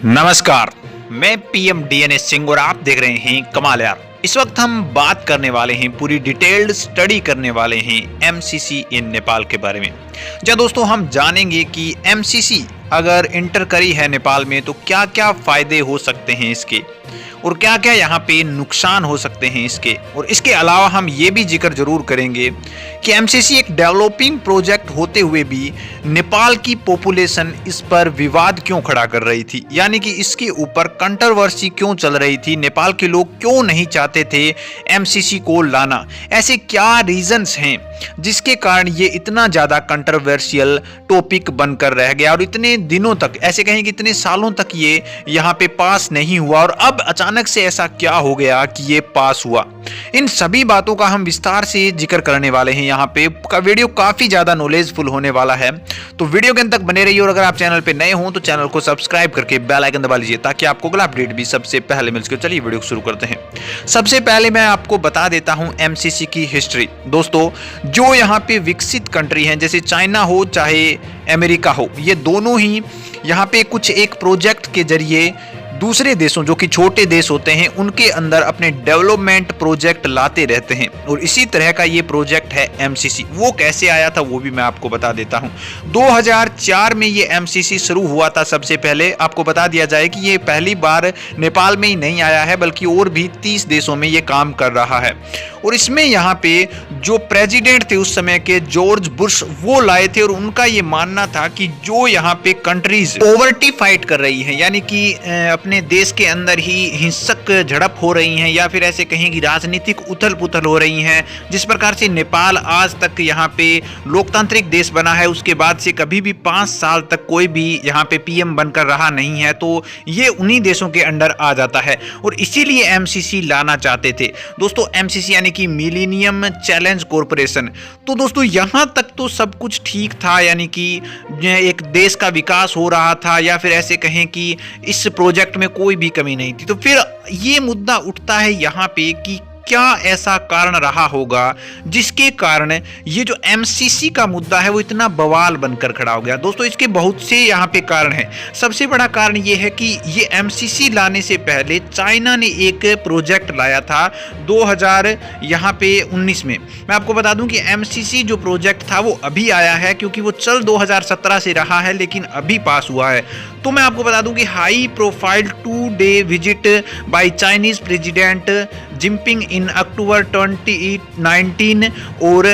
नमस्कार, मैं PM DNS Singh और आप देख रहे हैं कमाल यार। इस वक्त हम बात करने वाले हैं, पूरी डिटेल्ड स्टडी करने वाले हैं एमसीसी इन नेपाल के बारे में। जहाँ दोस्तों हम जानेंगे कि एमसीसी अगर इंटर करी है नेपाल में तो क्या क्या फायदे हो सकते हैं इसके, और क्या क्या यहाँ पे नुकसान हो सकते हैं इसके। और इसके अलावा हम ये भी जिक्र जरूर करेंगे कि एमसीसी एक डेवलपिंग प्रोजेक्ट होते हुए भी नेपाल की पॉपुलेशन इस पर विवाद क्यों खड़ा कर रही थी, यानी कि इसके ऊपर कंट्रोवर्सी क्यों चल रही थी, नेपाल के लोग क्यों नहीं चाहते थे एमसीसी को लाना। ऐसे क्या रीजंस हैं जिसके कारण ये इतना ज़्यादा कंट्रोवर्शियल टॉपिक बनकर रह गया और इतने दिनों तक, ऐसे कहें कि इतने सालों तक ये यहाँ पे पास नहीं हुआ, और अब अचानक से ऐसा क्या हो गया कि ये पास हुआ। इन सभी बातों का हम विस्तार से जिक्र करने वाले हैं। यहाँ पे वीडियो काफ़ी ज़्यादा नॉलेजफुल होने वाला है, तो वीडियो के अंत तक बने रहिए। और अगर आप चैनल पे नए हो तो चैनल को सब्सक्राइब करके बेल आइकन दबा लीजिए ताकि आपको अगला अपडेट भी सबसे पहले मिल सके। चलिए वीडियो को शुरू करते हैं। सबसे पहले मैं आपको बता देता हूँ एमसीसी की हिस्ट्री। दोस्तों, जो यहाँ पे विकसित कंट्री हैं, जैसे चाइना हो चाहे अमेरिका हो, ये दोनों ही यहाँ पे कुछ एक प्रोजेक्ट के जरिए दूसरे देशों, जो कि छोटे देश होते हैं, उनके अंदर अपने डेवलपमेंट प्रोजेक्ट लाते रहते हैं। और इसी तरह का ये प्रोजेक्ट है एमसीसी। वो कैसे आया था वो भी मैं आपको बता देता हूं। 2004 में ये एमसीसी शुरू हुआ था। सबसे पहले आपको बता दिया जाए कि ये पहली बार नेपाल में ही नहीं आया है, बल्कि और भी 30 देशों में ये काम कर रहा है। और इसमें यहाँ पे जो प्रेसिडेंट थे उस समय के, जॉर्ज बुश, वो लाए थे। और उनका ये मानना था कि जो यहाँ पे कंट्रीज पॉवर्टी फाइट कर रही हैं, यानी कि अपने देश के अंदर ही हिंसक झड़प हो रही हैं, या फिर ऐसे कहें कि राजनीतिक उथल पुथल हो रही हैं, जिस प्रकार से नेपाल आज तक यहाँ पे लोकतांत्रिक देश बना है, उसके बाद से कभी भी 5 साल तक कोई भी यहाँ पे पीएम बनकर रहा नहीं है, तो ये उन्हीं देशों के अंडर आ जाता है। और इसीलिए एमसीसी लाना चाहते थे दोस्तों। एमसीसी यानी कि मिलेनियम चैलेंज कॉरपोरेशन। तो दोस्तों यहाँ तक तो सब कुछ ठीक था, यानी कि एक देश का विकास हो रहा था, या फिर ऐसे कहें कि इस प्रोजेक्ट में कोई भी कमी नहीं थी। तो फिर ये मुद्दा उठता है यहाँ पे कि क्या ऐसा कारण रहा होगा जिसके कारण ये जो एमसीसी का मुद्दा है वो इतना बवाल बनकर खड़ा हो गया। दोस्तों, इसके बहुत से यहाँ पे कारण हैं। सबसे बड़ा कारण ये है कि ये एमसीसी लाने से पहले चाइना ने एक प्रोजेक्ट लाया था 2019 में। मैं आपको बता दूं कि एमसीसी जो प्रोजेक्ट था वो अभी आया है, क्योंकि वो चल 2017 से रहा है, लेकिन अभी पास हुआ है। तो मैं आपको बता दूं कि high profile two day visit by Chinese president Jinping in October 2019, और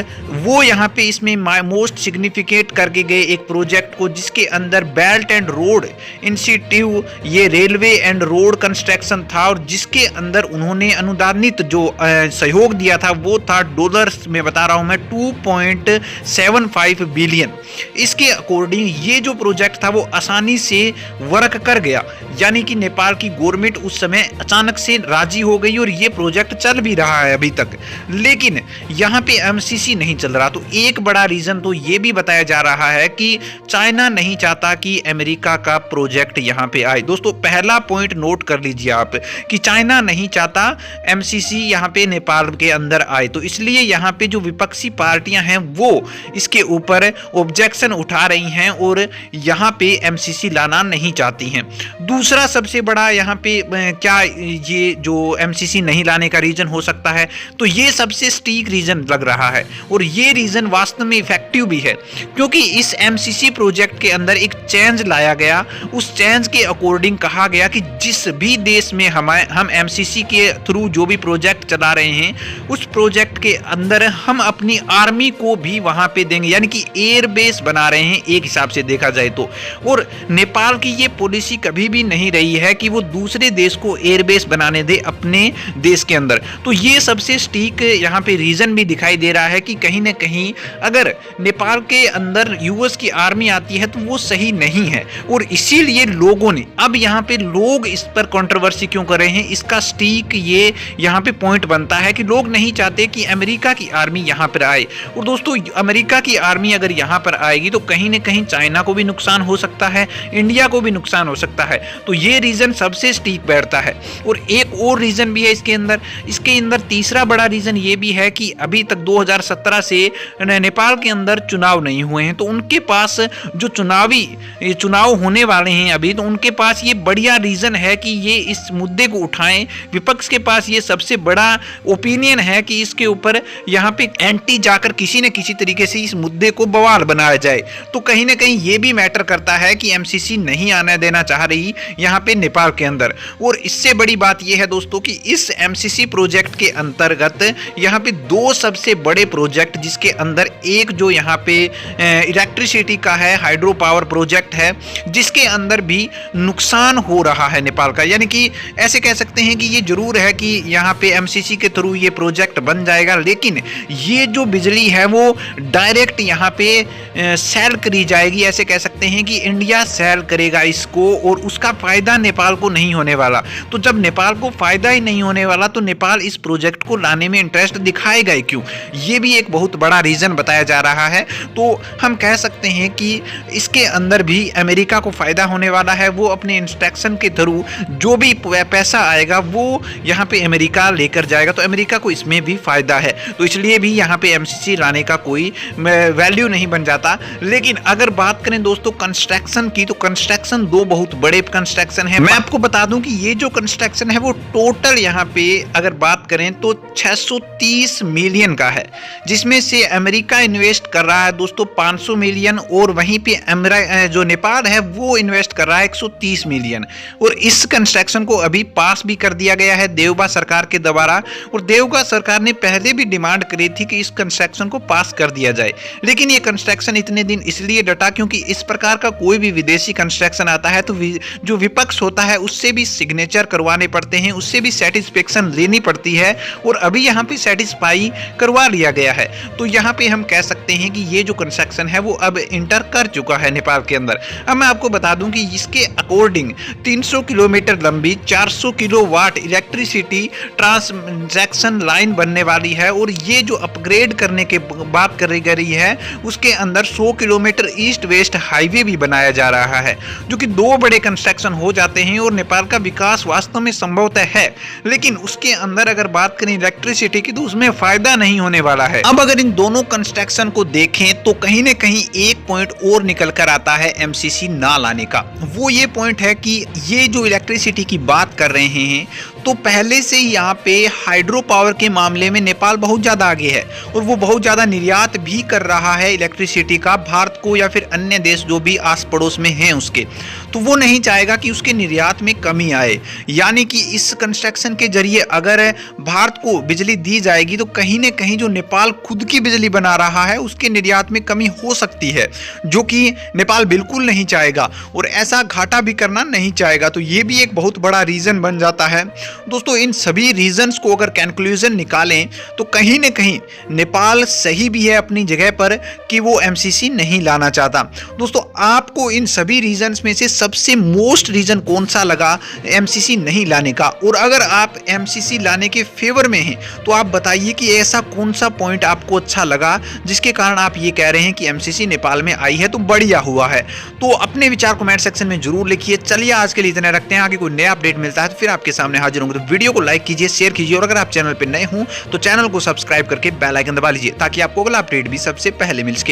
वो यहाँ पे इसमें मोस्ट सिग्निफिकेंट करके गए एक प्रोजेक्ट को, जिसके अंदर बेल्ट एंड रोड इंस्टीट्यूट, ये रेलवे एंड रोड कंस्ट्रक्शन था, और जिसके अंदर उन्होंने अनुदानित जो सहयोग दिया था वो था डॉलर्स में बता रहा हूँ मैं 2.75 बिलियन। इसके अकॉर्डिंग ये जो प्रोजेक्ट था वो आसानी से वर्क कर गया, यानी कि नेपाल की गवर्नमेंट उस समय अचानक से राजी हो गई, और ये प्रोजेक्ट चल भी रहा है अभी तक। लेकिन यहाँ पे एमसीसी नहीं चल रहा। तो एक बड़ा रीजन तो ये भी बताया जा रहा है कि चाइना नहीं चाहता कि अमेरिका का प्रोजेक्ट यहाँ पे आए। दोस्तों, पहला पॉइंट नोट कर लीजिए आप कि चाइना नहीं चाहता एमसीसी यहाँ पे नेपाल के अंदर आए। तो इसलिए यहाँ पे जो विपक्षी पार्टियां हैं वो इसके ऊपर ऑब्जेक्शन उठा रही हैं और यहाँ पे एमसीसी लाना नहीं चाहती हैं। दूसरा सबसे बड़ा यहाँ पे क्या ये जो एमसीसी नहीं लाने का रीजन हो सकता है, तो ये सबसे स्टीक रीजन लग रहा है, और ये रीजन वास्तव में इफेक्टिव भी है, क्योंकि इस एमसीसी प्रोजेक्ट के अंदर एक चेंज लाया गया। उस चेंज के अकॉर्डिंग कहा गया कि जिस भी देश में हम एमसीसी के थ्रू जो भी प्रोजेक्ट चला रहे हैं, उस प्रोजेक्ट के अंदर हम अपनी आर्मी को भी वहां पे देंगे, यानी कि एयर बेस बना रहे हैं एक हिसाब से देखा जाए तो। और नेपाल की ये पॉलिसी कभी भी नहीं रही है कि वो दूसरे देश को एयर बेस बनाने दे अपने देश के अंदर। तो ये सबसे स्टीक यहाँ पे रीजन भी दिखाई दे रहा है कि कहीं ना कहीं अगर नेपाल के अंदर यूएस की आर्मी आती है तो वो सही नहीं है। और इसीलिए लोगों ने, अब यहाँ पे लोग इस पर कंट्रोवर्सी क्यों कर रहे हैं, इसका स्टीक ये यहाँ पे पॉइंट बनता है कि लोग नहीं चाहते कि अमेरिका की आर्मी यहाँ पर आए। और दोस्तों, अमेरिका की आर्मी अगर यहाँ पर आएगी तो कहीं ना कहीं चाइना को भी नुकसान हो सकता है, इंडिया को भी नुकसान हो सकता है। तो ये रीजन सबसे स्टीक बैठता है। और एक और रीजन भी है इसके अंदर इसके अंदर तीसरा बड़ा रीज़न ये भी है कि अभी तक 2017 से नेपाल के अंदर चुनाव नहीं हुए हैं, तो उनके पास जो चुनाव होने वाले हैं अभी, तो उनके पास ये बढ़िया रीज़न है कि ये इस मुद्दे को उठाएं। विपक्ष के पास ये सबसे बड़ा ओपिनियन है कि इसके ऊपर यहाँ पे एंटी जाकर किसी न किसी तरीके से इस मुद्दे को बवाल बनाया जाए। तो कहीं ना कहीं ये भी मैटर करता है कि एमसीसी नहीं आने देना चाह रही यहाँ पे नेपाल के अंदर। और इससे बड़ी बात यह है दोस्तों कि इस एमसीसी प्रोजेक्ट के अंतर्गत यहाँ पे दो सबसे बड़े प्रोजेक्ट, जिसके अंदर एक जो यहाँ पे इलेक्ट्रिसिटी का है, हाइड्रो पावर प्रोजेक्ट है, जिसके अंदर भी नुकसान हो रहा है नेपाल का। यानी कि ऐसे कह सकते हैं कि ये जरूर है कि यहाँ पे एमसीसी के थ्रू ये प्रोजेक्ट बन जाएगा, लेकिन ये जो बिजली है वो डायरेक्ट यहाँ पे सेल करी जाएगी। ऐसे कह सकते हैं कि इंडिया सेल करेगा इसको और उसका फायदा नेपाल को नहीं होने वाला। तो जब नेपाल को फायदा ही नहीं होने वाला तो नेपाल इस प्रोजेक्ट को लाने में इंटरेस्ट दिखाएगा ही क्यों? ये भी एक बहुत बड़ा रीजन बताया जा रहा है। तो हम कह सकते हैं कि इसके अंदर भी अमेरिका को फायदा होने वाला है। वो अपने इंस्ट्रक्शन के थ्रू जो भी पैसा आएगा वो यहाँ पे अमेरिका लेकर जाएगा, तो अमेरिका को इसमें भी फायदा है। तो इसलिए भी यहाँ पे एमसीसी लाने का कोई वैल्यू नहीं बन जाता। लेकिन अगर बात करें दोस्तों कंस्ट्रक्शन की, तो कंस्ट्रक्शन दो बहुत बड़े कंस्ट्रक्शन है। मैं आपको बता दूं कि ये जो कंस्ट्रक्शन है वो टोटल यहाँ पे अगर बात करें तो 630 मिलियन का है, जिसमें से अमेरिका इन्वेस्ट कर रहा है दोस्तों 500 मिलियन और वहीं पे जो नेपाल है वो इन्वेस्ट कर रहा है 130 मिलियन। और इस कंस्ट्रक्शन को अभी पास भी कर दिया गया है देवबा सरकार के द्वारा। और देवबा सरकार ने पहले भी डिमांड करी थी कि इस कंस्ट्रक्शन को पास कर दिया जाए, लेकिन ये कंस्ट्रक्शन इतने दिन इसलिए डटा क्योंकि इस प्रकार का कोई भी विदेशी कंस्ट्रक्शन आता है तो जो विपक्ष होता है उससे भी सिग्नेचर करवाने पड़ते हैं, उससे भी सेटिस्फेक्शन लेनी पड़ती है। और अभी यहाँ पे सेटिस्फाई करवा लिया गया है। तो यहाँ पे हम कह सकते हैं कि ये जो कंस्ट्रक्शन है वो अब इंटर कर चुका है नेपाल के अंदर। अब मैं आपको बता दूं कि इसके अकॉर्डिंग 300 किलोमीटर लंबी 400 किलोवाट इलेक्ट्रिसिटी ट्रांसमिशन लाइन बनने वाली है। और ये जो अपग्रेड करने के बात करी गई है उसके अंदर 100 किलोमीटर ईस्ट वेस्ट हाईवे भी बनाया जा रहा है, जो कि दो बड़े कंस्ट्रक्शन हो जाते हैं और नेपाल का विकास वास्तव में संभवतः है। लेकिन उसके अंदर अगर बात करें इलेक्ट्रिसिटी की तो उसमें फायदा नहीं होने वाला है। अब अगर इन दोनों कंस्ट्रक्शन को देखें तो कहीं न कहीं एक पॉइंट और निकल कर आता है एमसीसी ना लाने का। वो ये पॉइंट है कि ये जो इलेक्ट्रिसिटी की बात कर रहे हैं तो पहले से ही यहाँ पे हाइड्रो पावर के मामले में नेपाल बहुत ज़्यादा आगे है और वो बहुत ज़्यादा निर्यात भी कर रहा है इलेक्ट्रिसिटी का भारत को या फिर अन्य देश जो भी आस पड़ोस में हैं उसके। तो वो नहीं चाहेगा कि उसके निर्यात में कमी आए। यानी कि इस कंस्ट्रक्शन के जरिए अगर भारत को बिजली दी जाएगी तो कहीं न कहीं जो नेपाल खुद की बिजली बना रहा है उसके निर्यात में कमी हो सकती है, जो कि नेपाल बिल्कुल नहीं चाहेगा और ऐसा घाटा भी करना नहीं चाहेगा। तो ये भी एक बहुत बड़ा रीज़न बन जाता है दोस्तों। इन सभी रीजंस को अगर कंक्लूजन निकालें तो कहीं न कहीं नेपाल सही भी है अपनी जगह पर कि वो एमसीसी नहीं लाना चाहता। दोस्तों आपको इन सभी रीजंस में से सबसे मोस्ट रीजन कौन सा लगा एमसीसी नहीं लाने का? और अगर आप एमसीसी लाने के फेवर में हैं तो आप बताइए कि ऐसा कौन सा पॉइंट आपको अच्छा लगा जिसके कारण आप ये कह रहे हैं कि एमसीसी नेपाल में आई है तो बढ़िया हुआ है। तो अपने विचार कमेंट सेक्शन में जरूर लिखिए। चलिए आज के लिए इतने रखते हैं, आगे कोई नया अपडेट मिलता है तो फिर आपके सामने हाजिर होंगे। तो वीडियो को लाइक कीजिए, शेयर कीजिए और अगर आप चैनल पर नए हों तो चैनल को सब्सक्राइब करके बेल आइकन दबा लीजिए ताकि आपको अगला अपडेट भी सबसे पहले मिल सके।